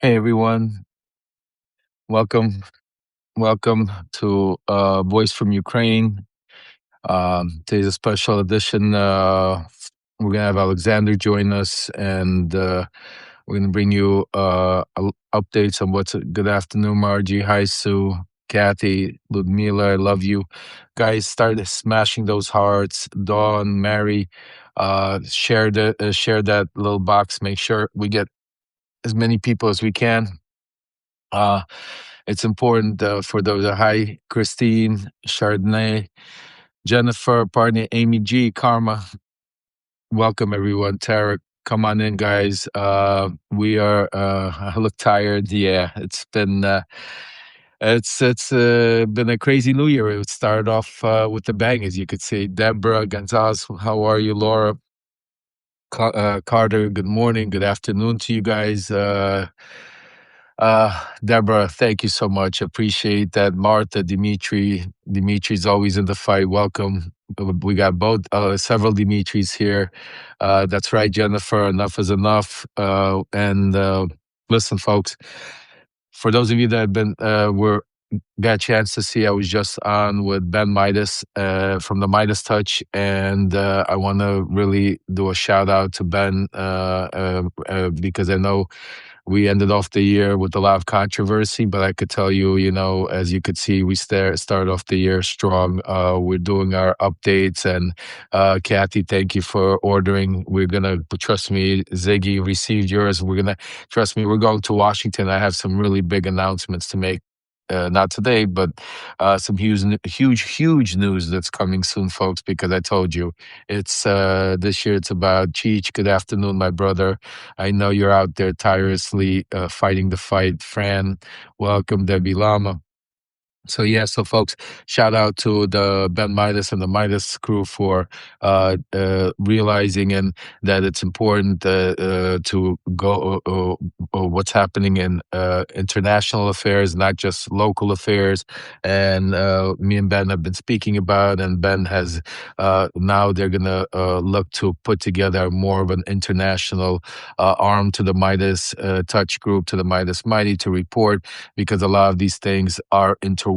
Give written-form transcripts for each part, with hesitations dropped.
Hey everyone, welcome, welcome to Voice from Ukraine. Today's a special edition. We're gonna have Alexander join us, and we're gonna bring you updates on what's. Good afternoon, Margie. Hi, Sue, Kathy, Ludmila. I love you, guys. Start smashing those hearts. Dawn, Mary, share that little box. Make sure we get as many people as we can. Uh, it's important for those. Hi, Christine, Chardonnay, Jennifer, partner, Amy G, Karma. Welcome, everyone. Tarek, come on in, guys. We are. I look tired. Yeah, it's been a crazy New Year. It started off with the bang, as you could see. Deborah Gonzalez, how are you, Laura? Carter, good morning, good afternoon to you guys. Deborah, thank you so much. Appreciate that. Martha, Dimitri's always in the fight. Welcome. We got both several Dimitris here. That's right, Jennifer. Enough is enough. And listen, folks, for those of you that have been got a chance to see, I was just on with Ben Midas from the Midas Touch, and I want to really do a shout out to Ben because I know we ended off the year with a lot of controversy, but I could tell you, as you could see, we started off the year strong. We're doing our updates, and Kathy, thank you for ordering. We're gonna trust me, Ziggy received yours. We're gonna trust me. We're going to Washington. I have some really big announcements to make. Not today, but some huge news that's coming soon, folks. Because I told you, it's this year. It's about Cheech. Good afternoon, my brother. I know you're out there tirelessly fighting the fight. Fran, welcome. Debbie Lama. So folks, shout out to the Ben Midas and the Midas crew for realizing and that it's important to go what's happening in international affairs, not just local affairs. And me and Ben have been speaking about, and Ben has now they're gonna look to put together more of an international arm to the Midas Touch group, to the Midas Mighty, to report, because a lot of these things are intertwined,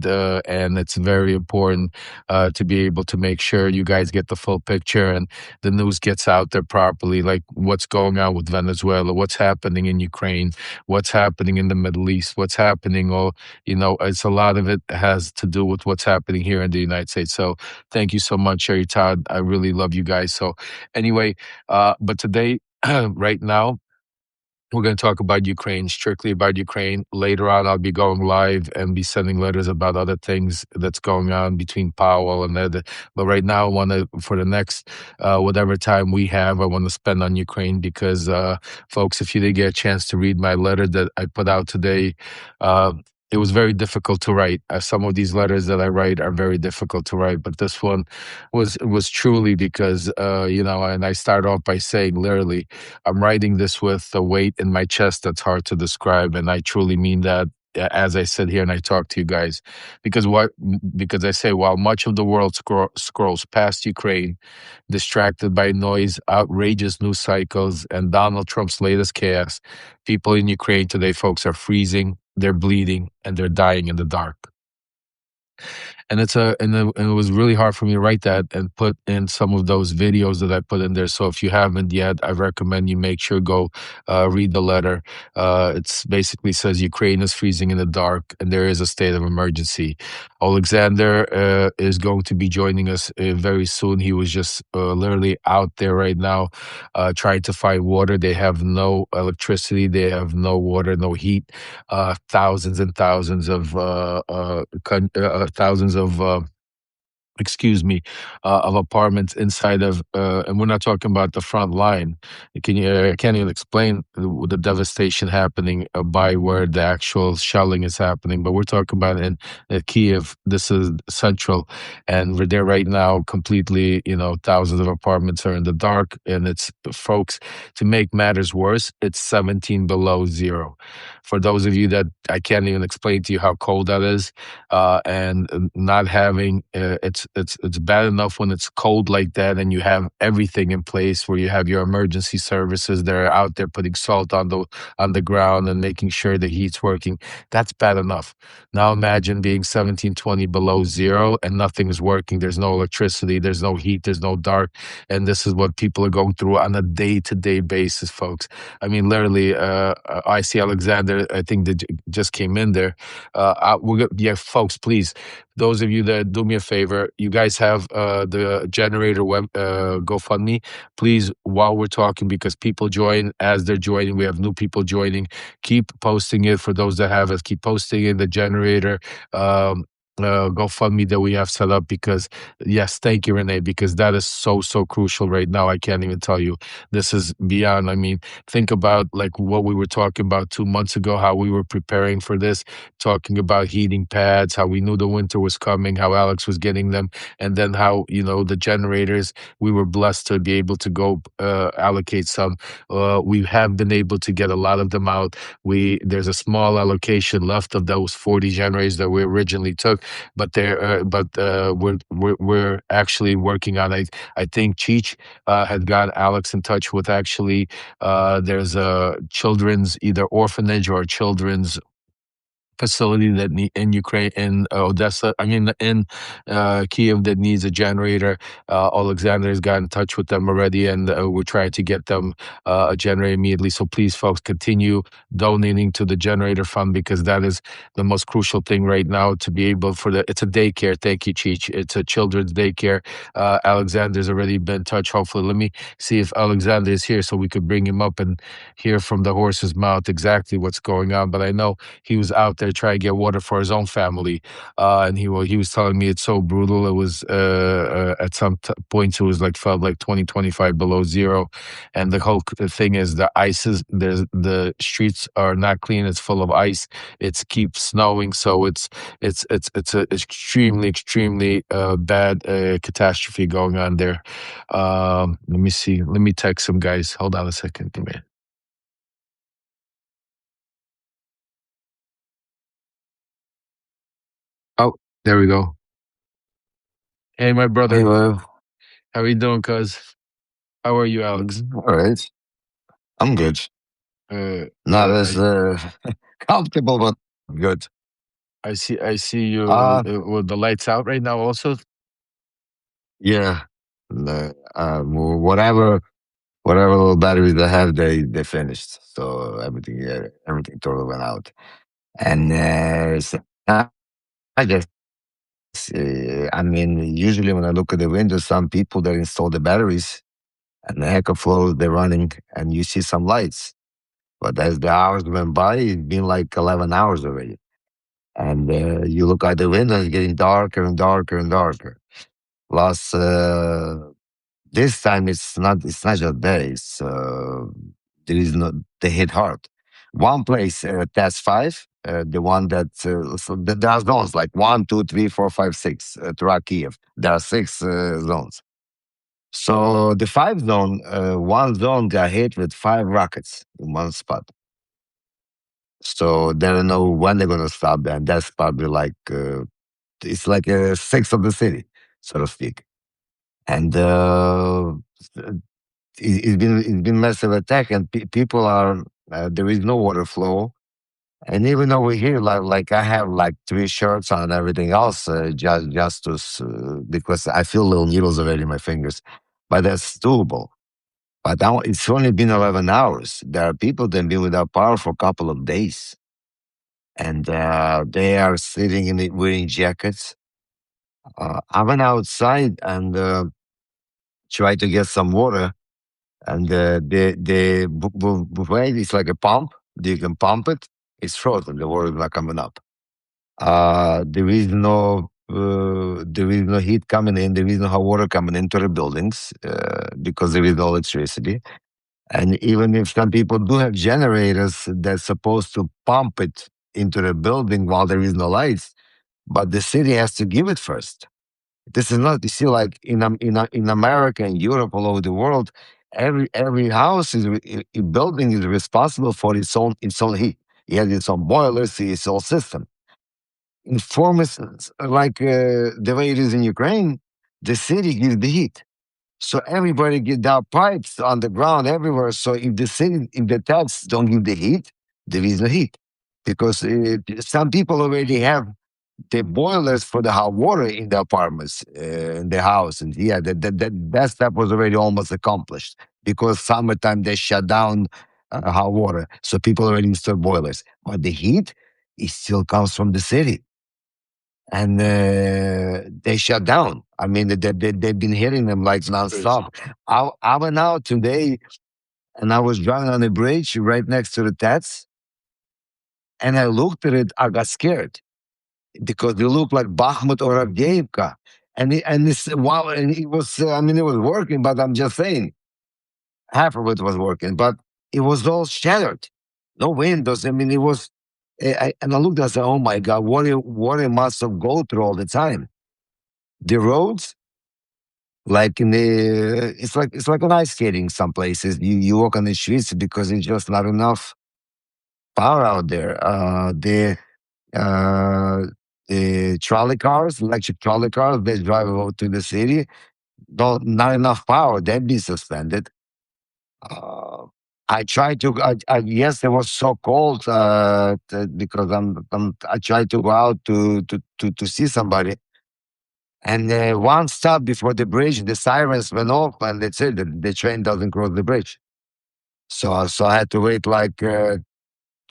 and it's very important to be able to make sure you guys get the full picture and the news gets out there properly, like what's going on with Venezuela, what's happening in Ukraine, what's happening in the Middle East, what's happening, or it's a lot of it has to do with what's happening here in the United States. So thank you so much, Sherry Todd. I really love you guys. So anyway, but today, right now, we're going to talk about Ukraine, strictly about Ukraine. Later on, I'll be going live and be sending letters about other things that's going on between Powell and other. But right now, I want to, for the next whatever time we have, I want to spend on Ukraine because, folks, if you didn't get a chance to read my letter that I put out today, it was very difficult to write. Some of these letters that I write are very difficult to write, but this one was truly because, and I start off by saying, literally, I'm writing this with a weight in my chest that's hard to describe, and I truly mean that as I sit here and I talk to you guys, because I say, while much of the world scrolls past Ukraine, distracted by noise, outrageous news cycles, and Donald Trump's latest chaos, people in Ukraine today, folks, are freezing, they're bleeding, and they're dying in the dark. And it was really hard for me to write that and put in some of those videos that I put in there. So if you haven't yet, I recommend you make sure go read the letter. It's basically says Ukraine is freezing in the dark and there is a state of emergency. Alexander is going to be joining us very soon. He was just literally out there right now trying to find water. They have no electricity. They have no water, no heat. Thousands and thousands of of apartments inside of, and we're not talking about the front line. I can't even explain the devastation happening by where the actual shelling is happening, but we're talking about in Kyiv. This is central, and we're there right now completely, thousands of apartments are in the dark, and it's, folks, to make matters worse, it's 17 below zero. For those of you that I can't even explain to you how cold that is, and not having, it's it's bad enough when it's cold like that, and you have everything in place where you have your emergency services that are out there putting salt on the ground and making sure the heat's working. That's bad enough. Now imagine being 17, 20 below zero and nothing is working. There's no electricity, there's no heat, there's no dark. And this is what people are going through on a day-to-day basis, folks. I mean, literally, I see Alexander, I think that just came in there. Yeah, folks, please, those of you that do me a favor, you guys have the generator web GoFundMe. Please, while we're talking, because people join as they're joining, we have new people joining. Keep posting it for those that have us. Keep posting in the generator. GoFundMe that we have set up because yes, thank you, Renee, because that is so crucial right now. I can't even tell you. This is beyond. I mean, think about like what we were talking about 2 months ago, how we were preparing for this, talking about heating pads, how we knew the winter was coming, how Alex was getting them, and then how, the generators, we were blessed to be able to go allocate some. We have been able to get a lot of them out. There's a small allocation left of those 40 generators that we originally took, but we're actually working on. I think Cheech had got Alex in touch with actually. There's a children's either orphanage or children's facility that in Ukraine, in Odessa, I mean in Kyiv, that needs a generator. Alexander's got in touch with them already, and we're trying to get them a generator immediately. So please, folks, continue donating to the generator fund because that is the most crucial thing right now to be able for the. It's a daycare. Thank you, Cheech. It's a children's daycare. Alexander's already been in touch. Hopefully, let me see if Alexander is here so we could bring him up and hear from the horse's mouth exactly what's going on. But I know he was out there trying to get water for his own family, and he was telling me it's so brutal. It was at some points it was like felt like 20, 25 below zero, and the whole thing is the ice is the streets are not clean. It's full of ice. It's keeps snowing, so it's a extremely bad catastrophe going on there. Let me see. Let me text some guys. Hold on a second, man. Oh, there we go. Hey, my Hey, brother. Lev. How are you doing, cuz? How are you, Alex? All right. I'm good. Not as I comfortable, but good. I see you Uh, with the lights out right now also. yeah. Whatever little batteries they have, they finished. So everything totally went out. And I guess, I mean, usually when I look at the window, some people that install the batteries and the heck of flow, they're running and you see some lights. But as the hours went by, it's been like 11 hours already. And you look out the window, it's getting darker and darker and darker. Plus, this time it's not just days. There is no they hit hard. One place, test five, the one that there are zones like 1, 2, 3, 4, 5, 6 throughout Kiev. There are six zones. So the five zone, one zone got hit with five rockets in one spot. So they don't know when they're gonna stop, and that's probably like it's like a sixth of the city, so to speak. And it's been massive attack, and people are there is no water flow. And even over here, like I have like three shirts on and everything else, just to because I feel little needles already in my fingers, but that's doable. But now it's only been 11 hours. There are people that have been without power for a couple of days, and they are sitting in it wearing jackets. I went outside and tried to get some water, and the buffet is like a pump. You can pump it. It's frozen. The water is not coming up. There is no heat coming in. There is no hot water coming into the buildings because there is no electricity. And even if some people do have generators that's supposed to pump it into the building while there is no lights, but the city has to give it first. This is not, you see, like in America and Europe, all over the world, every house building is responsible for its own heat. It has its own boilers, its own system. in forms like the way it is in Ukraine, the city gives the heat. So everybody get down pipes on the ground everywhere. So if the city, if the tax don't give the heat, there is no heat because some people already have the boilers for the hot water in the apartments, in the house, and yeah, that step was already almost accomplished because summertime they shut down hot water, so people already installed boilers, but the heat it still comes from the city, and they shut down. I mean, they've been hitting them like Crazy. nonstop. I went out today and I was driving on a bridge right next to the Tats, and I looked at it. I got scared because they look like Bakhmut or Avdiivka. And it's wow, and it was I mean it was working, but I'm just saying half of it was working, but it was all shattered, no windows. I mean it was, and I looked and I said, oh my god, what it must have go through all the time. The roads, like in the, it's like an ice skating. Some places you walk on the streets because it's just not enough power out there. Uh, the trolley cars, electric trolley cars, they drive over to the city. Not enough power. They've been suspended. Uh, I tried to. Yes, it was so cold because I tried to go out to see somebody, and one stop before the bridge, the sirens went off, and that's it. The train doesn't cross the bridge. So I had to wait like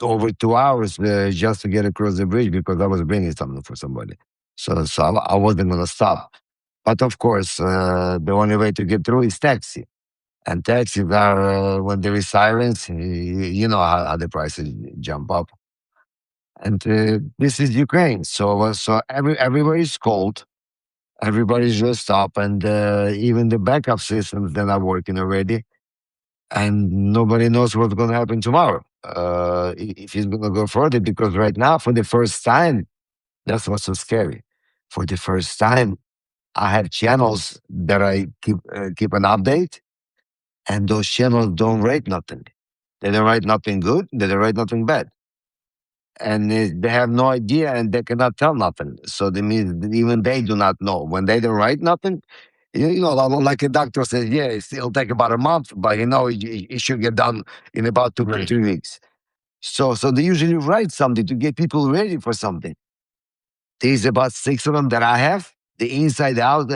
over 2 hours just to get across the bridge because I was bringing something for somebody. So I wasn't gonna stop. But of course, the only way to get through is taxi. And taxis are when there is sirens, you know how the prices jump up. And this is Ukraine, so everybody's cold, everybody's just up, and even the backup systems they're not working already, and nobody knows what's going to happen tomorrow. If he's going to go further, because right now, for the first time, that's what's so scary. For the first time, I have channels that I keep an update, and those channels don't rate nothing. They don't write nothing good. They don't write nothing bad, and they have no idea, and they cannot tell nothing. So they mean that even they do not know when they don't write nothing. You know, like a doctor says, yeah, it'll take about a month, but you know, it should get done in about two to Right. 3 weeks. So they usually write something to get people ready for something. There's about six of them that I have. The inside out,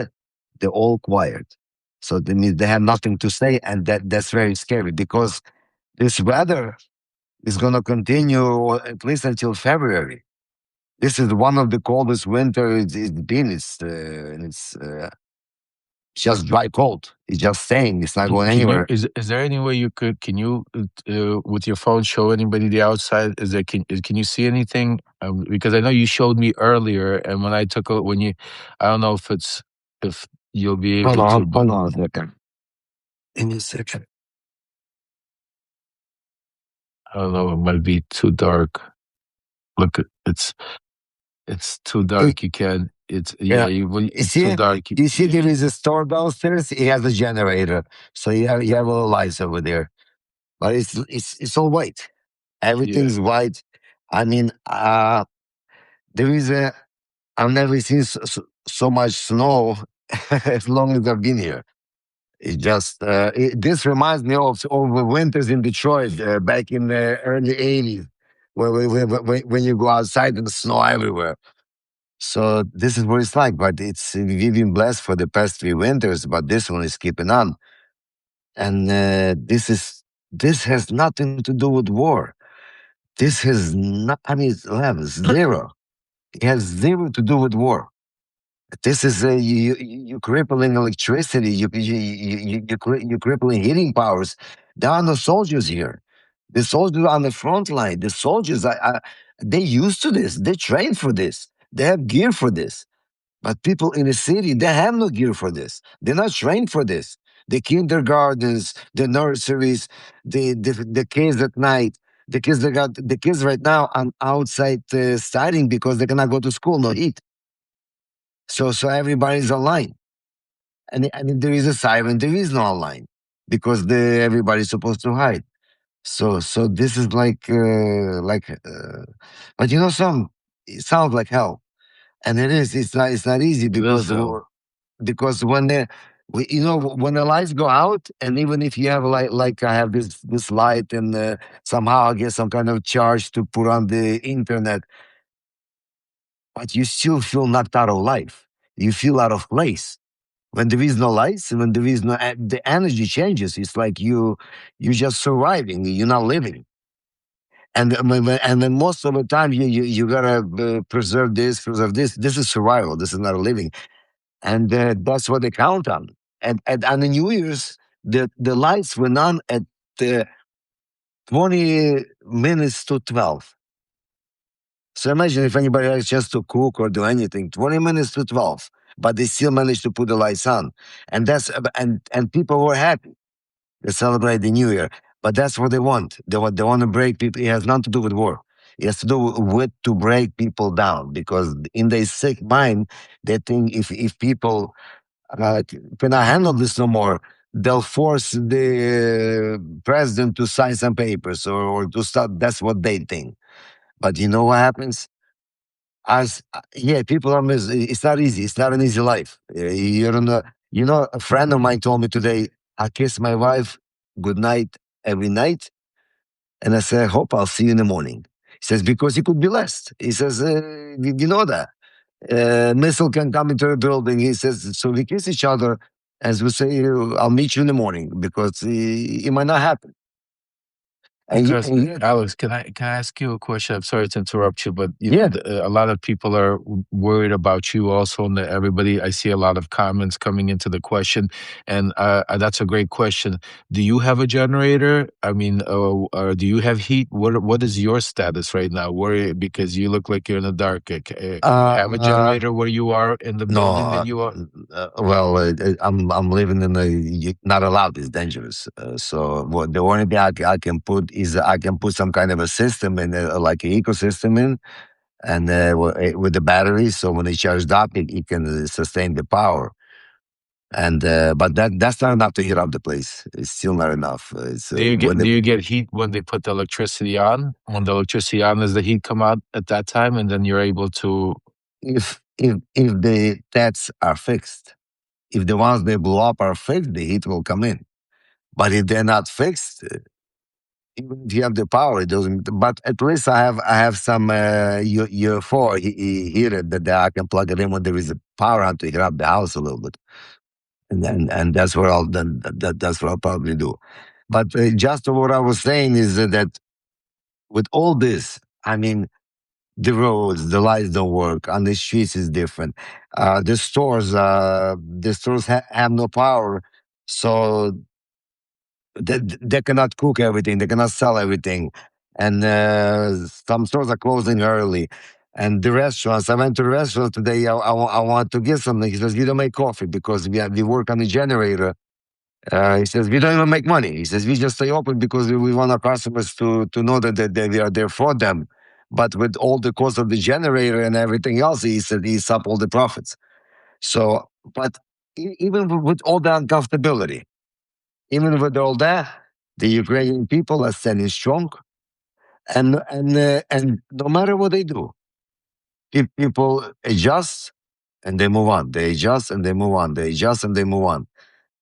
they're all quiet. So that means they have nothing to say, and that's very scary because this weather is going to continue at least until February. This is one of the coldest winters it's been. It's just dry cold. It's just staying. It's not going Can you anywhere. is there any way you could can you with your phone show anybody the outside? Is there can you see anything? Because I know you showed me earlier, and when I took a when you, I don't know if it's if you'll be able to, but Hold on a second. Give me a second. I don't know. It might be too dark. Look, it's too Eh, dark. You can't. It's yeah. Yeah. You It's too see, dark. you see, there is a store downstairs. It has a generator, so you have all lights over there. But it's all white. Yeah. Everything's white. I mean, there is a. I've never seen so much snow as long as I've been here. It just this reminds me of the winters in Detroit back in the early '80s, when you go outside and snow everywhere. So this is what it's like. But it's we've been blessed for the past 3 winters, but this one is keeping on, and this has nothing to do with war. This has not. I mean, it's level zero. It has zero to do with war. This is you crippling electricity. You crippling heating powers. There are no soldiers here. The soldiers on the front line. The soldiers they used to this. They trained for this. They have gear for this. But people in the city, they have no gear for this. They're not trained for this. The kindergartens, the nurseries, the kids at night, the kids right now on outside studying because they cannot go to school, no heat. So everybody's online, and there is a siren, there is no online because everybody's supposed to hide. So this is like, but you know, it sounds like hell. And it is. It's not easy It is because though. when when the lights go out, and even if you have like I have this light, and somehow I get some kind of charge to put on the internet, but you still feel knocked out of life. You feel out of place when there is no lights, when there is no the energy changes. It's like you just surviving. You're not living. And then most of the time you gotta preserve this, preserve this. This is survival. This is not living, and that's what they count on. And on the New Year's, the lights went on at uh, 20 minutes to 12. So imagine if anybody has just to cook or do anything, 20 minutes to 12, but they still managed to put the lights on, and and people were happy. They celebrate the New Year, but that's what they want. They want to break people. It has nothing to do with war. It has to do with to break people down, because in their sick mind they think if people cannot handle this no more, they'll force the president to sign some papers, or to start. That's what they think. But you know what happens? Yeah, people are it's not easy. It's not an easy life. You don't know. You know, a friend of mine told me today, I kiss my wife good night every night, and I say, hope I'll see you in the morning. He says, because you could be less. He says, you know that. Missile can come into the building. He says, so we kiss each other as we say, I'll meet you in the morning, because it might not happen. Because And yet, Alex, can I ask you a question? I'm sorry to interrupt you, but yeah, a lot of people are worried about you also, and everybody. I see a lot of comments coming into the question, and that's a great question. Do you have a generator? I mean, or do you have heat? What is your status right now? Where, because you look like you're in the dark. Do you have a uh, generator where you are in the no, building that you are? well, I'm living in a not allowed. It's dangerous. So the only thing I can put is I can put some kind of a system in, like an ecosystem in, and with the batteries. So when it charged up, it can sustain the power. And but that's not enough to heat up the place. It's still not enough. It's when Do you get heat when they put the electricity on? When the electricity on, does the heat come out at that time, and then you're able to? if the taps are fixed, if the ones they blew up are fixed, the heat will come in. But if they're not fixed, even if you have the power, it doesn't. But at least I have some UFO heater that I can plug it in when there is a power on to heat up the house a little bit, and that's what I'll then that's what I'll probably do. But just what I was saying is that with all this, I mean, the roads, the lights don't work. On the streets is different. The stores have no power, so they cannot cook everything. They cannot sell everything, and some stores are closing early. And the restaurants, I went to the restaurant today. I want to get something. He says, we don't make coffee because we work on the generator. He says, we don't even make money. He says, we just stay open because we want our customers to know that we are there for them. But with all the cost of the generator and everything else, he said, he's up all the profits. So, but even with all the uncomfortability, even with all that, the Ukrainian people are standing strong. And no matter what they do, people adjust and they move on. They adjust and they move on. They adjust and they move on.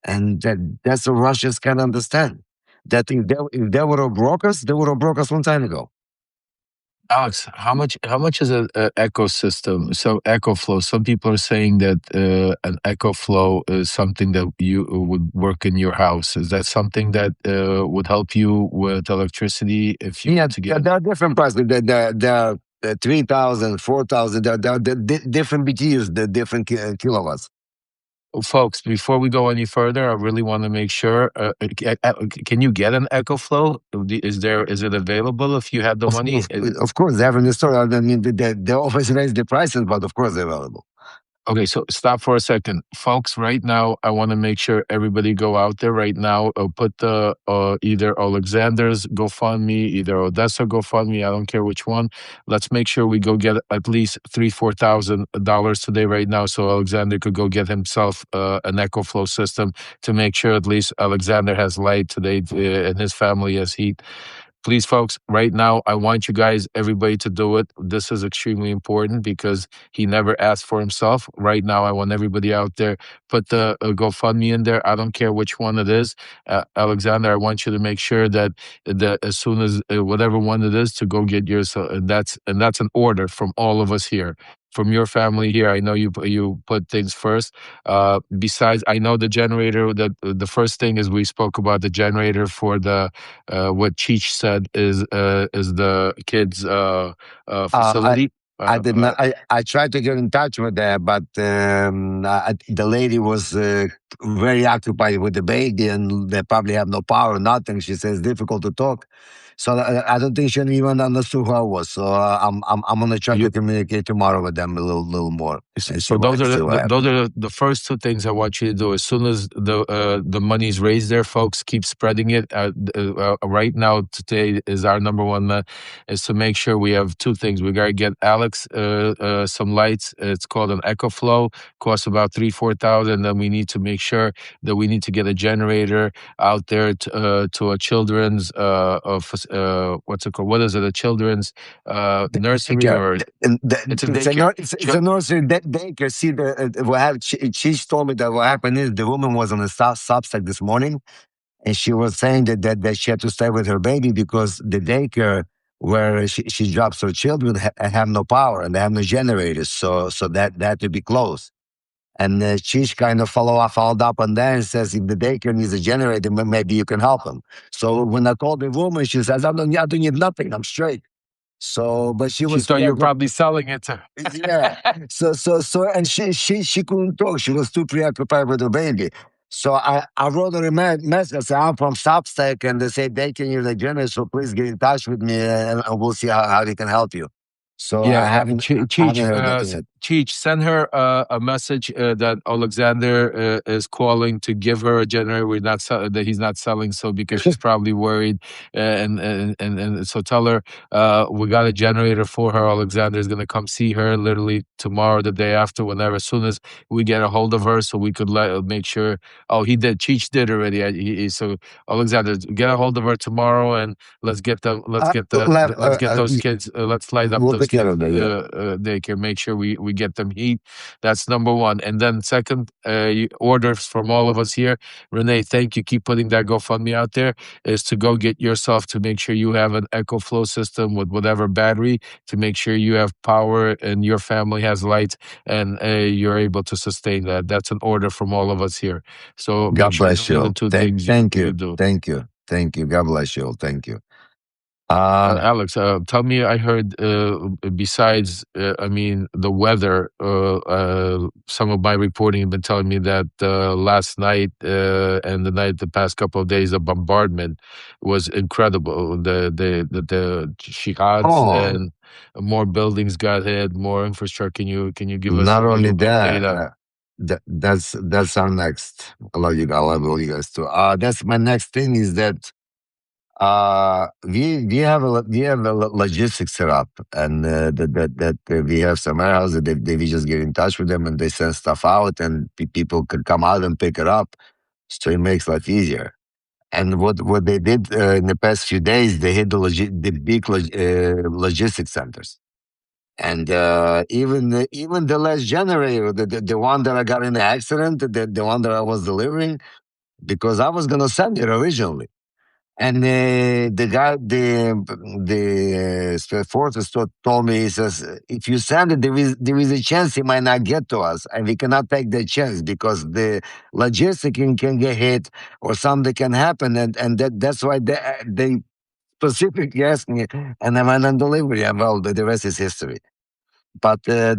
And that's what Russians can understand. That if they would have broke us, they would have broke us long time ago. Alex, how much is a ecosystem? So echo flow. Some people are saying that an echo flow is something that you would work in your house. Is that something that would help you with electricity if you Yeah, to get? there are different prices. There are 3,000, 4,000. There are different BTUs, the different kilowatts. Folks, before we go any further, I really want to make sure. Can you get an echo flow? Is it available if you have the Of, money? of, of course, they have in the store. I mean, they always raise the prices, but of course they're available. Okay, so stop for a second. Folks, right now, I want to make sure everybody go out there right now, put the either Alexander's GoFundMe, either Odessa GoFundMe, I don't care which one. Let's make sure we go get at least $3,000-4,000 today right now so Alexander could go get himself an EcoFlow system to make sure at least Alexander has light today and his family has heat. Please, folks, right now, I want you guys, everybody, to do it. This is extremely important because he never asked for himself. Right now, I want everybody out there, put the GoFundMe in there. I don't care which one it is. Alexander, I want you to make sure that as soon as whatever one it is, to go get yours. And that's an order from all of us here. From your family here, I know you put things first. Besides, I know the generator. The first thing is we spoke about the generator for the what Cheech said is the kids' Uh, facility. I did not. I tried to get in touch with her, but the lady was very occupied with the baby, and they probably have no power, nothing. She says difficult to talk, so I don't think she even understood who I was. So I'm gonna try to you communicate tomorrow with them a little more and so those are see what those happens. are the first two things I want you to do. As soon as the money's raised there, folks, keep spreading it. Right now, today is our number one is to make sure we have two things. We gotta get Alex some lights. It's called an Echo Flow. Costs about 3,000-4,000. Then we need to make sure that we need to get a generator out there to a children's what's it called? What is it? A children's Take nursery, care. or it's a daycare. It's a nursery daycare. See, what happened? She told me that what happened is the woman was on a Substack this morning, and she was saying that she had to stay with her baby because the daycare where she drops her children have no power and they have no generators, so that had to be closed. And she's kind of followed up on that and says if the daycare needs a generator, maybe you can help them. So when I called the woman, she says I don't need nothing. I'm straight. So, but she She was thought you were pregnant. probably selling it to Yeah. And she couldn't talk. She was too preoccupied with the baby. So I wrote her a message. I said, I'm from Substack, and they say they can use the generator, so please get in touch with me, and we'll see how they can help you. So Yeah, I haven't Cheech, heard anything yet. Cheech, send her a message that Alexander is calling to give her a generator. That he's not selling, so because she's probably worried, and so tell her we got a generator for her. Alexander is gonna come see her literally tomorrow, the day after, whenever. As soon as we get a hold of her, so we could make sure. Oh, he did. Cheech did already. So Alexander, get a hold of her tomorrow, and let's get them. Lev, Let's get those kids. Let's light up we'll those take care kids' of that. Yeah. daycare. Make sure we get them heat. That's number one. And then second, orders from all of us here. Renee, thank you. Keep putting that GoFundMe out there. Is to go get yourself to make sure you have an Echo Flow system with whatever battery to make sure you have power and your family has light and you're able to sustain that. That's an order from all of us here. So make God sure bless those are the you. two things Thank you you. do. Thank you. Thank you. God bless you. Thank you. Uh, Alex, tell me, I heard besides, I mean, the weather, some of my reporting have been telling me that last night and the past couple of days, the bombardment was incredible. The jihads oh, and more buildings got hit, more infrastructure. Can you give us not a only little that, update on? that's our next. I love you. I love all you guys too. That's my next thing is that we have a logistics set up, and we have some warehouses that we just get in touch with them and they send stuff out, and people can come out and pick it up, so it makes life easier. And what they did in the past few days, they hit the big logistics centers. And even the last generator, the one that I got in the accident, the one that I was delivering, because I was gonna send it originally. And the guy, the forces told me, he says, if you send it, there is a chance it might not get to us, and we cannot take that chance because the logistic can get hit or something can happen, and that's why they specifically asked me, and I went on delivery, and well, the rest is history. But the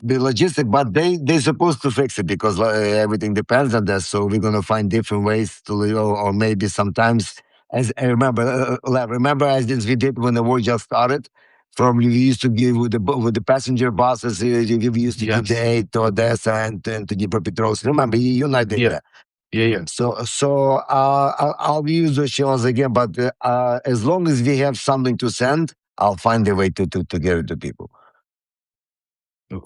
logistic, but they supposed to fix it because everything depends on that. So we're gonna find different ways to, or maybe sometimes. As I remember, remember as this we did when the war just started. From we used to give with with the passenger buses, we used to give the Yes. aid to Odessa and to Dnipropetrovsk. Remember, you and I did Yeah. that. Yeah. Yeah. So I'll use those channels again. But as long as we have something to send, I'll find a way to get it to people.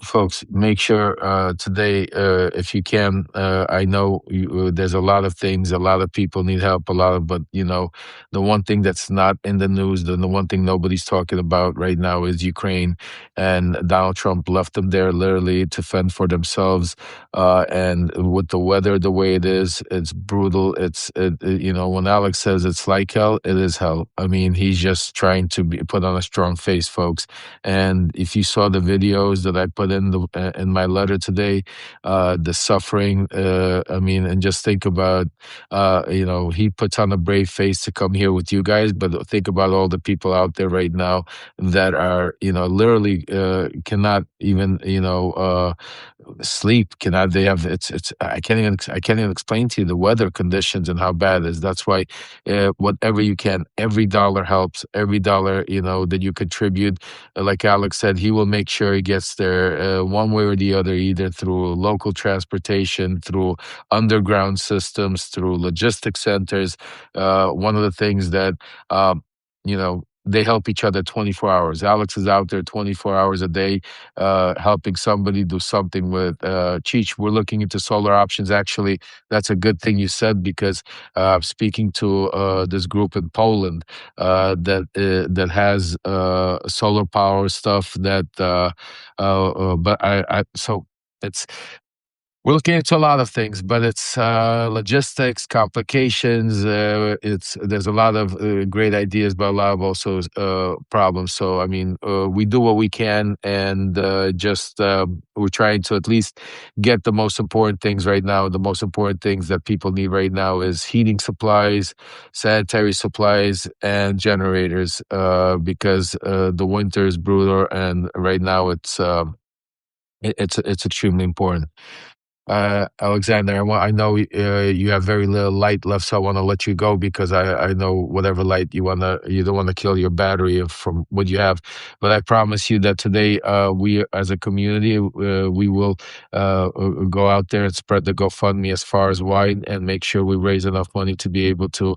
folks, make sure today, if you can, I know there's a lot of things, a lot of people need help, a lot of, but the one thing that's not in the news, the one thing nobody's talking about right now is Ukraine, and Donald Trump left them there literally to fend for themselves. And with the weather the way it is, it's brutal. When Alex says it's like hell, it is hell. I mean, he's just trying to put on a strong face, folks. And if you saw the videos that I put in my letter today, the suffering, I mean, and just think about, he puts on a brave face to come here with you guys, but think about all the people out there right now that are, literally cannot even, sleep. Cannot they have it's I can't even explain to you the weather conditions and how bad it is. That's why whatever you can, every dollar helps. Every dollar that you contribute, like Alex said, he will make sure he gets there one way or the other, either through local transportation, through underground systems, through logistic centers. One of the things that they help each other 24 hours. Alex is out there 24 hours a day, helping somebody do something with Cheech. We're looking into solar options. Actually, that's a good thing you said, because speaking to this group in Poland that has solar power stuff that but I so it's we're looking into a lot of things, but it's logistics, complications. It's There's a lot of great ideas, but a lot of also problems. So I mean, we do what we can, and just we're trying to at least get the most important things right now. The most important things that people need right now is heating supplies, sanitary supplies, and generators, because the winter is brutal, and right now it's extremely important. Alexander, I know you have very little light left, so I want to let you go, because I know whatever light you don't want to kill your battery from what you have. But I promise you that today, we as a community, we will go out there and spread the GoFundMe as far as wide, and make sure we raise enough money to be able to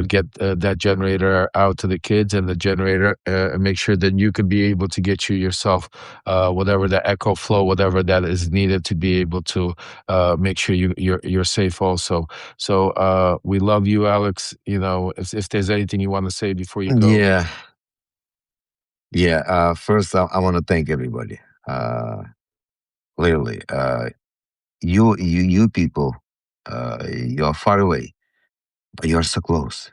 get that generator out to the kids, and the generator, and make sure that you can be able to get you yourself whatever the echo flow, whatever that is needed to be able to make sure you're safe also. So we love you, Alex. If there's anything you want to say before you go. Yeah, yeah. First, I want to thank everybody. Uh, Clearly, you people, you're far away, but you're so close.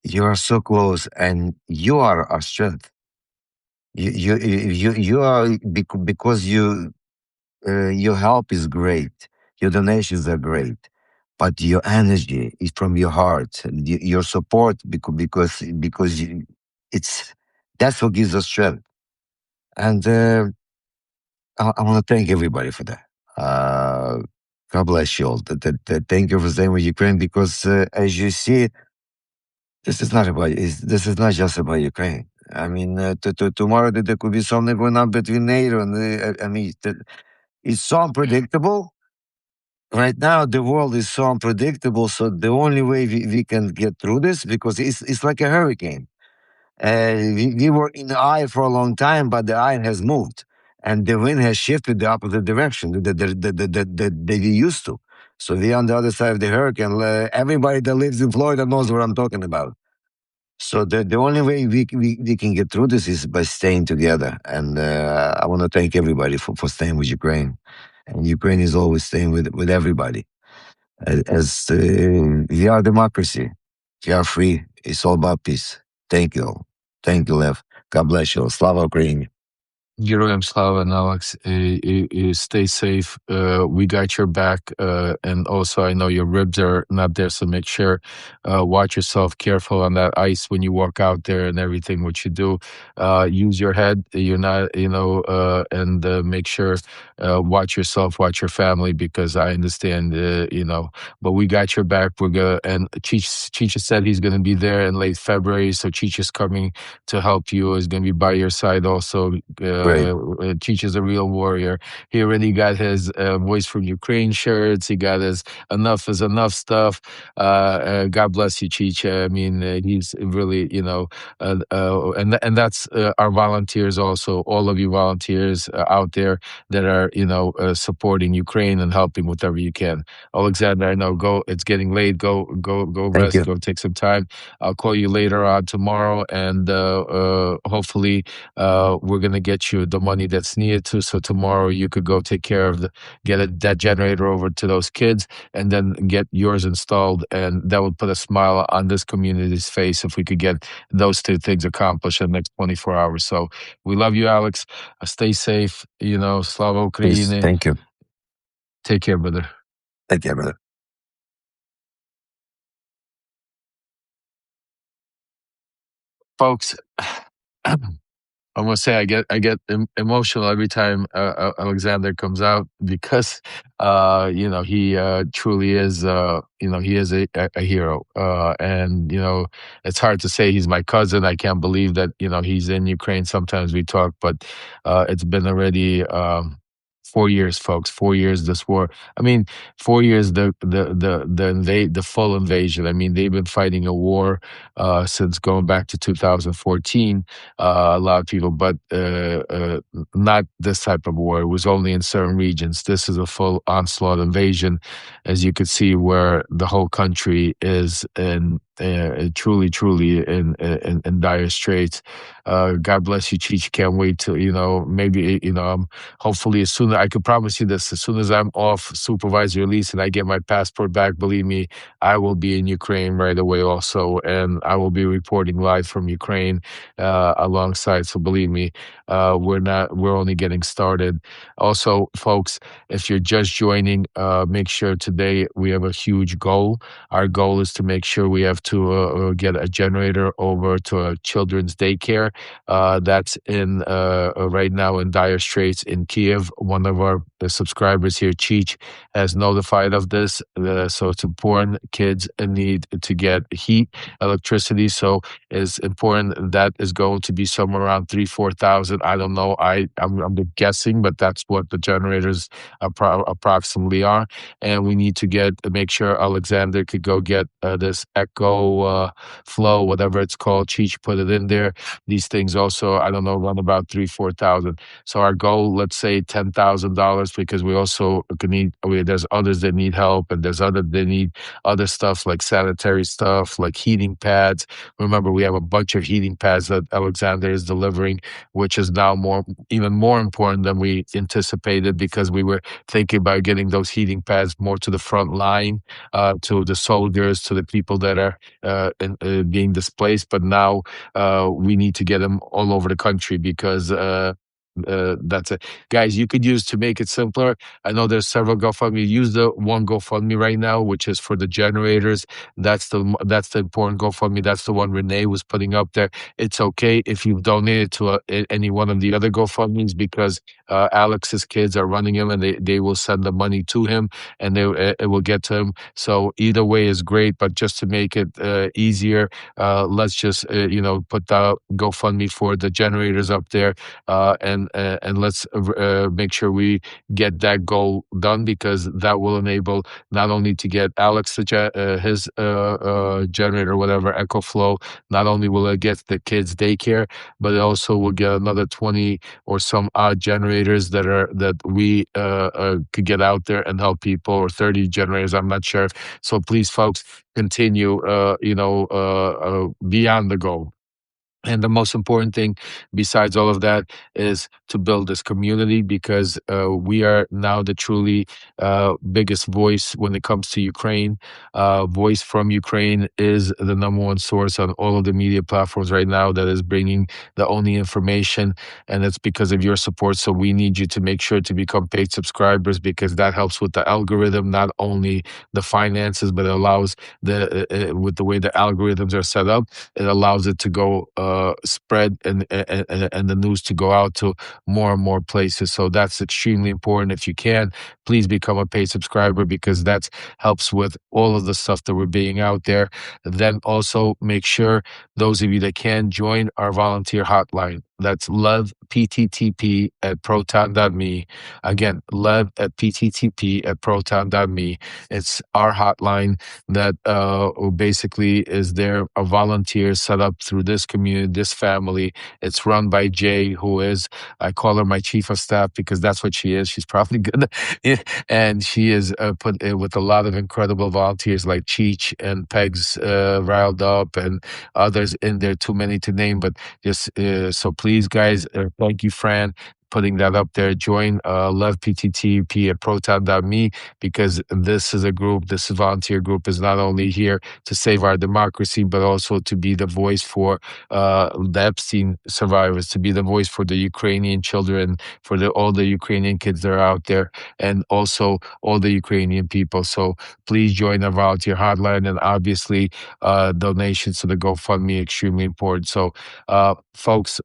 You are so close, and you are our strength. You are because your help is great. Your donations are great, but your energy is from your heart. And your support, because it's that's what gives us strength. And I want to thank everybody for that. Uh, God bless you all. Thank you for staying with Ukraine, because as you see, this is not just about Ukraine. I mean, tomorrow there could be something going on between NATO and I mean, it's so unpredictable. Right now, the world is so unpredictable. So the only way we can get through this, because it's like a hurricane. We were in the eye for a long time, but the eye has moved, and the wind has shifted the opposite direction that we used to. So we're on the other side of the hurricane. Everybody that lives in Florida knows what I'm talking about. So the only way we can get through this is by staying together. And I want to thank everybody for staying with Ukraine. And Ukraine is always staying with everybody. As we are democracy, we are free. It's all about peace. Thank you all. Thank you, Lev. God bless you all. Slava Ukraini. Geroyam Slava, and Alex, you stay safe. We got your back. And also, I know your ribs are not there, so make sure, watch yourself, careful on that ice when you walk out there and everything, what you do. Use your head. You're not, and make sure, watch yourself, watch your family, because I understand, but we got your back. We're going to, and Cheech said he's going to be there in late February, so Cheech is coming to help you, is going to be by your side also. Great. Cheech is a real warrior. He already got his Voice from Ukraine shirts. He got his Enough is Enough stuff. God bless you, Cheech. I mean, he's really, and that's our volunteers also, all of you volunteers out there that are, supporting Ukraine and helping whatever you can. Alexander, I know, it's getting late. Go Thank rest, you. go take some time. I'll call you later on tomorrow, and hopefully we're gonna get you the money that's needed to. So tomorrow you could go take care of that generator over to those kids, and then get yours installed, and that would put a smile on this community's face if we could get those two things accomplished in the next 24 hours. So we love you, Alex. Stay safe. Slava Peace. Ukraini. Thank you. Take care, brother. Take care, brother. Folks, I must say I get emotional every time Alexander comes out, because he truly is he is a hero, and it's hard to say he's my cousin. I can't believe that he's in Ukraine. Sometimes we talk, but it's been already 4 years, folks. 4 years this war. I mean, 4 years the full invasion. I mean, they've been fighting a war since going back to 2014. A lot of people, but not this type of war. It was only in certain regions. This is a full onslaught invasion, as you could see, where the whole country is in truly in dire straits. God bless you, Cheech. Can't wait to maybe hopefully as soon as I could promise you this, as soon as I'm off supervised release and I get my passport back, believe me, I will be in Ukraine right away also, and I will be reporting live from Ukraine alongside. So believe me, we're only getting started. Also, folks, if you're just joining, make sure today we have a huge goal. Our goal is to make sure we have to get a generator over to a children's daycare that's in right now in dire straits in Kyiv. One of our subscribers here, Cheech, has notified of this. So it's important. Kids need to get heat, electricity. So it's important. That is going to be somewhere around 3,000-4,000. I don't know. I'm guessing, but that's what the generators approximately are. And we need to make sure Alexander could go get this Echo Flow, whatever it's called. Cheech put it in there. These things also, I don't know, run about 3,000-4,000. So our goal, let's say $10,000, because we also there's others that need help, and they need other stuff like sanitary stuff, like heating pads. Remember, we have a bunch of heating pads that Alexander is delivering, which is now even more important than we anticipated, because we were thinking about getting those heating pads more to the front line, to the soldiers, to the people that are being displaced. But now we need to get them all over the country, because that's it. Guys, you could use, to make it simpler, I know there's several GoFundMe. Use the one GoFundMe right now, which is for the generators. That's the important GoFundMe. That's the one Renee was putting up there. It's okay if you've donated to any one of the other GoFundMes, because Alex's kids are running him, and they will send the money to him, and it will get to him. So either way is great, but just to make it easier, let's just put the GoFundMe for the generators up there, and let's make sure we get that goal done, because that will enable not only to get Alex his generator, whatever, EcoFlow. Not only will it get the kids daycare, but it also will get another 20 or some odd generators that we could get out there and help people, or 30 generators, I'm not sure. So please, folks, continue beyond the goal. And the most important thing, besides all of that, is to build this community, because we are now the truly biggest voice when it comes to Ukraine. Voice from Ukraine is the number one source on all of the media platforms right now that is bringing the only information, and it's because of your support. So we need you to make sure to become paid subscribers, because that helps with the algorithm, not only the finances, but it allows with the way the algorithms are set up, it allows it to go spread, and the news to go out to more and more places. So that's extremely important. If you can, please become a paid subscriber, because that helps with all of the stuff that we're being out there. Then also make sure those of you that can join our volunteer hotline. That's Lev, PTTP at proton.me. Again, Lev at PTTP at proton.me. It's our hotline that basically is there, a volunteer set up through this community, this family. It's run by Jay, who is, I call her my chief of staff because that's what she is. She's probably good. And she is put with a lot of incredible volunteers like Cheech and Pegs riled up and others in there, too many to name. But just so please, guys, thank you, Fran, putting that up there. Join Love PTTP at proton.me because this is a group, this volunteer group is not only here to save our democracy, but also to be the voice for the Epstein survivors, to be the voice for the Ukrainian children, for all the Ukrainian kids that are out there, and also all the Ukrainian people. So please join our volunteer hotline, and obviously donations to the GoFundMe extremely important. So folks,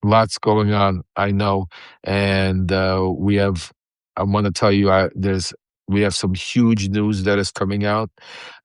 lots going on, I know, and we have. I want to tell you, we have some huge news that is coming out,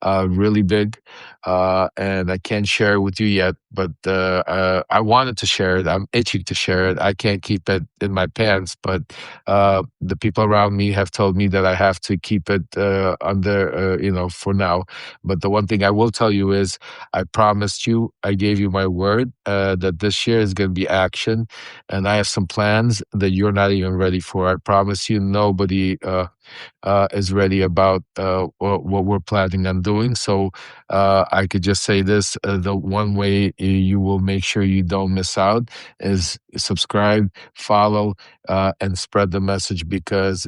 really big, and I can't share it with you yet. But I wanted to share it. I'm itching to share it. I can't keep it in my pants, but the people around me have told me that I have to keep it under, for now. But the one thing I will tell you is, I promised you, I gave you my word that this year is going to be action, and I have some plans that you're not even ready for. I promise you, nobody is ready about what we're planning on doing. So I could just say this: the one way you will make sure you don't miss out is subscribe, follow, and spread the message, because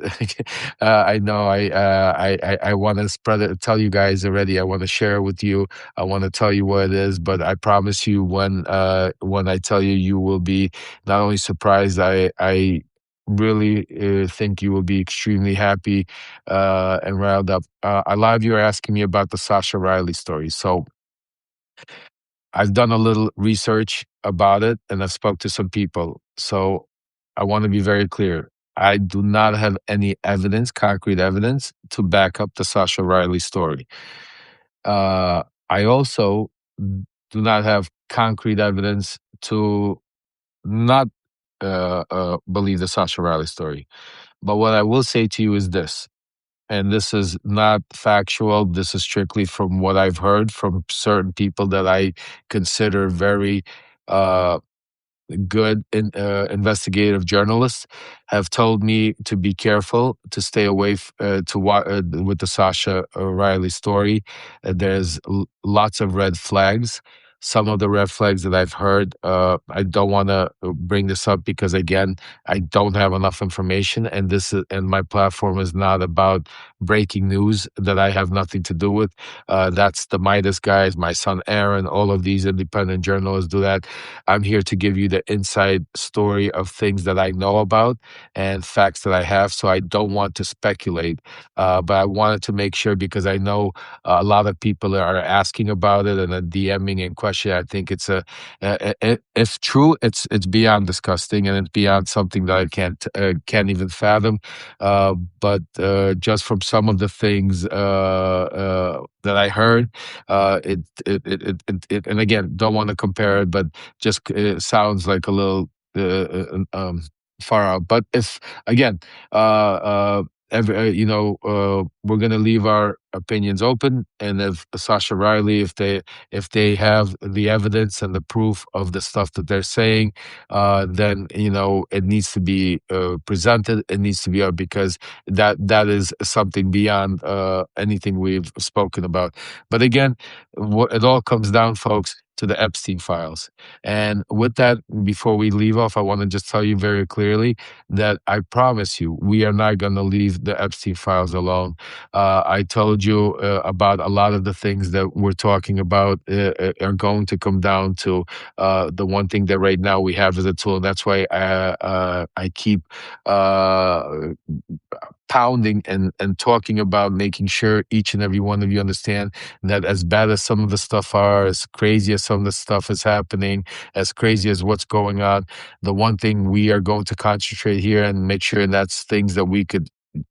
I know I want to spread it, tell you guys already. I want to share it with you. I want to tell you what it is, but I promise you, when I tell you, you will be not only surprised. I really think you will be extremely happy and riled up. A lot of you are asking me about the Sasha Riley story. So I've done a little research about it, and I've spoke to some people. So I want to be very clear. I do not have any evidence, concrete evidence, to back up the Sasha Riley story. I also do not have concrete evidence to not believe the Sasha Riley story. But what I will say to you is this, and this is not factual. This is strictly from what I've heard from certain people that I consider very uh, good investigative journalists, have told me to be careful, to stay away with the Sasha Riley story. There's lots of red flags. Some of the red flags that I've heard, I don't want to bring this up because, again, I don't have enough information, and my platform is not about breaking news that I have nothing to do with. That's the Midas guys, my son Aaron, all of these independent journalists do that. I'm here to give you the inside story of things that I know about and facts that I have. So I don't want to speculate, but I wanted to make sure, because I know a lot of people are asking about it and DMing and question. I think it's if true, it's beyond disgusting, and it's beyond something that I can't even fathom. But just from some of the things that I heard, and again, don't want to compare it, but just sounds like a little far out. But if, again, we're going to leave our opinions open, and if Sasha Riley, if they have the evidence and the proof of the stuff that they're saying, then it needs to be presented. It needs to be out, because that is something beyond anything we've spoken about. But again, what it all comes down, folks, to the Epstein files. And with that, before we leave off, I want to just tell you very clearly that I promise you, we are not going to leave the Epstein files alone. I told you about a lot of the things that we're talking about are going to come down to the one thing that right now we have as a tool. And that's why I keep pounding and talking about making sure each and every one of you understand that, as bad as some of the stuff are, as crazy as some of the stuff is happening, as crazy as what's going on, the one thing we are going to concentrate here and make sure that's things that we could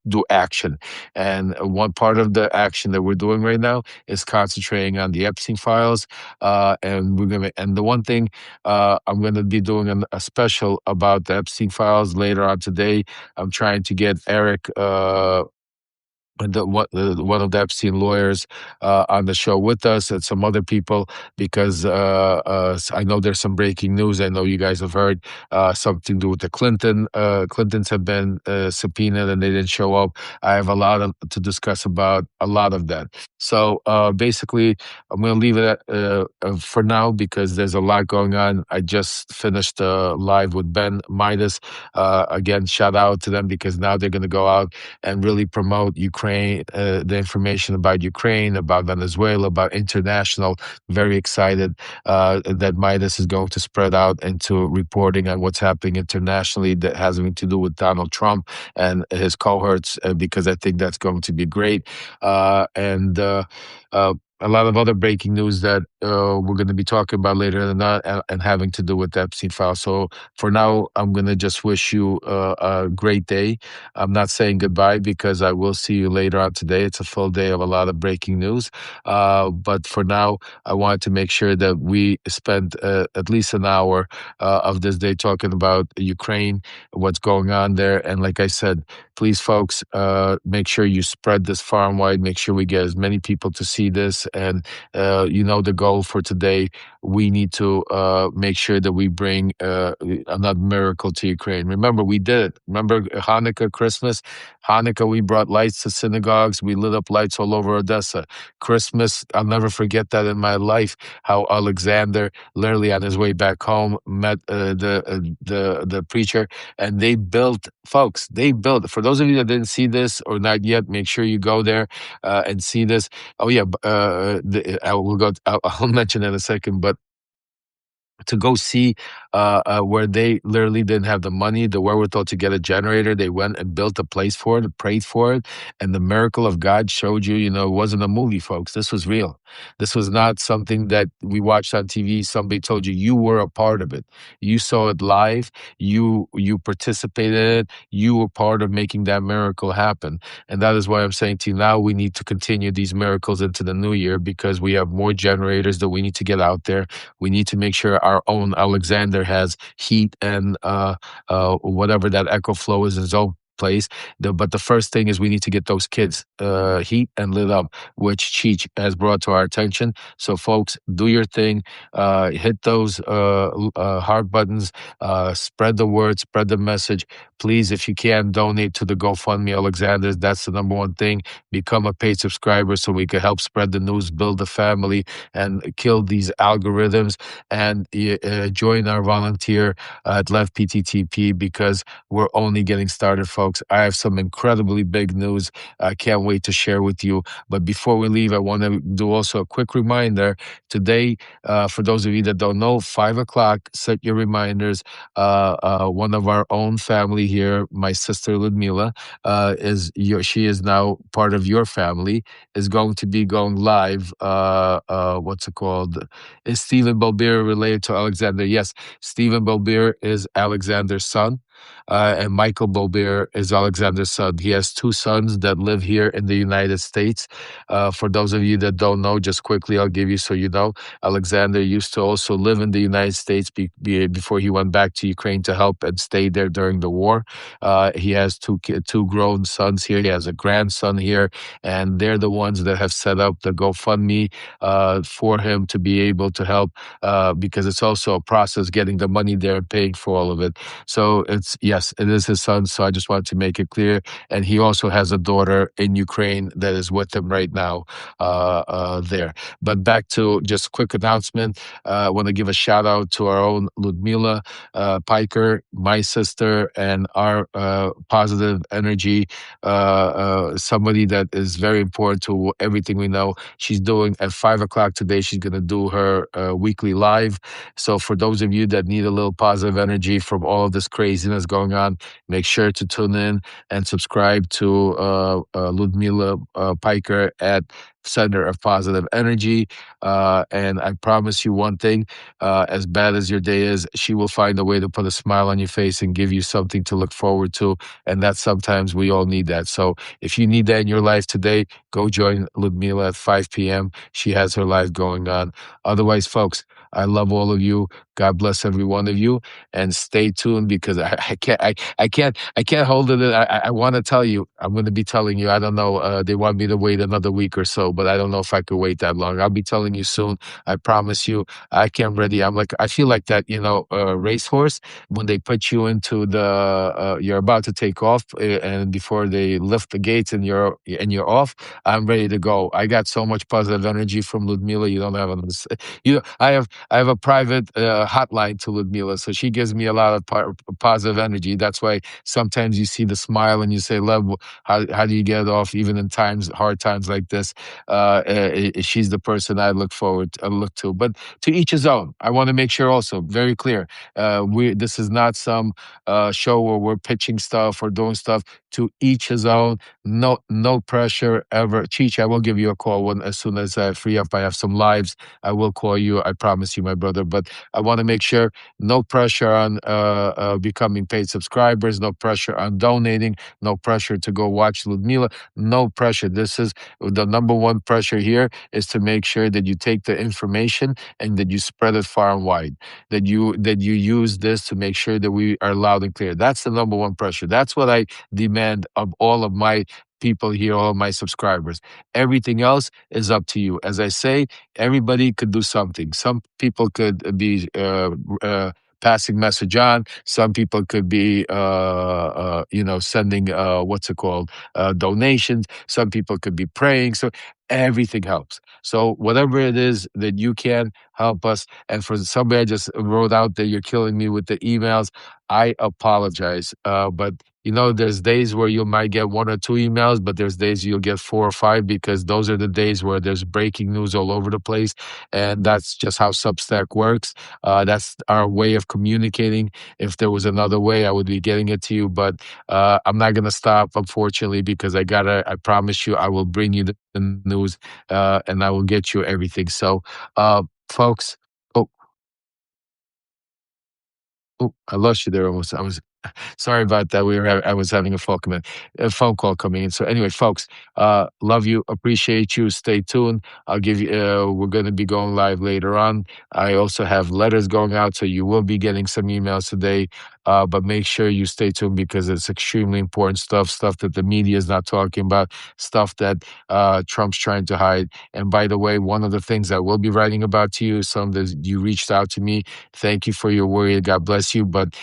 do action. And one part of the action that we're doing right now is concentrating on the Epstein files. And the one thing I'm gonna be doing a special about the Epstein files later on today. I'm trying to get Eric. One of the Epstein lawyers on the show with us, and some other people, because I know there's some breaking news. I know you guys have heard something to do with the Clintons have been subpoenaed and they didn't show up. I have a lot to discuss about a lot of that. So basically, I'm going to leave it for now because there's a lot going on. I just finished live with Ben Midas. Again, shout out to them because now they're going to go out and really promote Ukraine, the information about Ukraine, about Venezuela, about international. Very excited that Midas is going to spread out into reporting on what's happening internationally that has anything to do with Donald Trump and his cohorts, because I think that's going to be great. And a lot of other breaking news that we're going to be talking about later in the night, and having to do with the Epstein file. So for now, I'm going to just wish you a great day. I'm not saying goodbye because I will see you later on today. It's a full day of a lot of breaking news. But for now, I wanted to make sure that we spend at least an hour of this day talking about Ukraine, what's going on there. And like I said, please, folks, make sure you spread this far and wide. Make sure we get as many people to see this. And the goal for today, we need to make sure that we bring another miracle to Ukraine. Remember, we did it. Remember Hanukkah, Christmas? Hanukkah, we brought lights to synagogues. We lit up lights all over Odessa. Christmas, I'll never forget that in my life, how Alexander, literally on his way back home, met the preacher, and they built, folks, they built. For those of you that didn't see this or not yet, make sure you go there and see this. Oh yeah, I'll mention in a second, but to go see where they literally didn't have the money, the wherewithal to get a generator. They went and built a place for it, prayed for it, and the miracle of God showed you, it wasn't a movie, folks. This was real. This was not something that we watched on TV. Somebody told you. You were a part of it. You saw it live. You participated in it. You were part of making that miracle happen. And that is why I'm saying to you now, we need to continue these miracles into the new year because we have more generators that we need to get out there. We need to make sure our own Alexander has heat and whatever that echo flow is in his own place. But the first thing is we need to get those kids heat and lit up, which Cheech has brought to our attention. So folks, do your thing. Hit those heart buttons. Spread the word. Spread the message. Please, if you can, donate to the GoFundMe Alexanders. That's the number one thing. Become a paid subscriber so we can help spread the news, build a family, and kill these algorithms. And join our volunteer at Lev PTTP because we're only getting started, folks. I have some incredibly big news I can't wait to share with you. But before we leave, I want to do also a quick reminder. Today, for those of you that don't know, 5 o'clock, set your reminders. One of our own family here, my sister Ludmila, she is now part of your family, is going to be going live. What's it called? Is Stephen Balbir related to Alexander? Yes, Stephen Balbir is Alexander's son. And Michael Balbir is Alexander's son. He has two sons that live here in the United States. For those of you that don't know, just quickly, I'll give you so you know. Alexander used to also live in the United States before he went back to Ukraine to help and stayed there during the war. He has two grown sons here. He has a grandson here, and they're the ones that have set up the GoFundMe for him to be able to help because it's also a process getting the money there and paying for all of it. So yes, it is his son. So I just wanted to make it clear. And he also has a daughter in Ukraine that is with him right now there. But back to just a quick announcement. I want to give a shout out to our own Ludmila Piker, my sister, and our positive energy, somebody that is very important to everything we know. She's doing at 5 o'clock today. She's going to do her weekly live. So for those of you that need a little positive energy from all of this craziness, that's going on. Make sure to tune in and subscribe to Ludmila Piker at Center of Positive Energy. And I promise you one thing, as bad as your day is, she will find a way to put a smile on your face and give you something to look forward to. And that sometimes we all need that. So if you need that in your life today, go join Ludmila at 5 p.m. She has her life going on. Otherwise, folks, I love all of you. God bless every one of you, and stay tuned because I can't hold it. I want to tell you. I'm going to be telling you. I don't know. They want me to wait another week or so, but I don't know if I could wait that long. I'll be telling you soon. I promise you. I can't ready. I feel like that. Racehorse when they put you into the. You're about to take off, and before they lift the gates and you're off. I'm ready to go. I got so much positive energy from Ludmila. You don't have I have a private hotline to Ludmila, so she gives me a lot of positive energy. That's why sometimes you see the smile and you say, "Lev, how do you get it off even in hard times like this?" She's the person I look to. But to each his own. I want to make sure also very clear. This is not some show where we're pitching stuff or doing stuff. To each his own. No pressure ever. Cheech, I will give you a call as soon as I free up. I have some lives. I will call you. I promise you, my brother. But I want to make sure no pressure on becoming paid subscribers, no pressure on donating, no pressure to go watch Ludmila, no pressure. This is the number one pressure here is to make sure that you take the information and that you spread it far and wide, that you use this to make sure that we are loud and clear. That's the number one pressure. That's what I demand of all of my people here, all of my subscribers. Everything else is up to you. As I say, everybody could do something. Some people could be passing message on. Some people could be, sending what's it called, donations. Some people could be praying. So everything helps. So whatever it is that you can help us. And for somebody I just wrote out that you're killing me with the emails, I apologize. But there's days where you might get one or two emails, but there's days you'll get four or five because those are the days where there's breaking news all over the place. And that's just how Substack works. That's our way of communicating. If there was another way, I would be getting it to you. But I'm not going to stop, unfortunately, because I promise you, I will bring you the news and I will get you everything. So, folks, oh, I lost you there almost. Sorry about that. I was having a phone call coming in. So anyway, folks, love you, appreciate you. Stay tuned. I'll give you. We're going to be going live later on. I also have letters going out, so you will be getting some emails today. But make sure you stay tuned because it's extremely important stuff that the media is not talking about, stuff that Trump's trying to hide. And by the way, one of the things I will be writing about to you, some that you reached out to me. Thank you for your worry. God bless you. But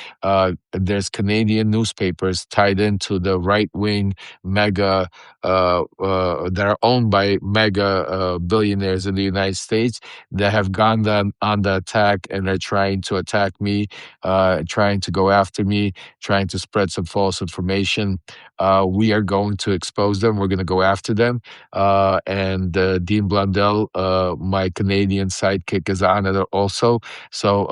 there's Canadian newspapers tied into the right wing mega that are owned by mega billionaires in the United States that have gone on the attack and are trying to attack me, trying to go after me, trying to spread some false information. We are going to expose them. We're going to go after them. And Dean Blundell, my Canadian sidekick, is on it also. So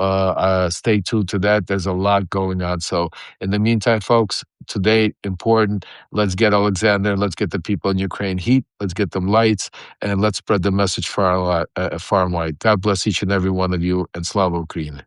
stay tuned to that. There's a lot going on. So in the meantime, folks, today, important, let's get Alexander, let's get the people in Ukraine heat, let's get them lights, and let's spread the message far and wide. God bless each and every one of you, and Slava Ukraini.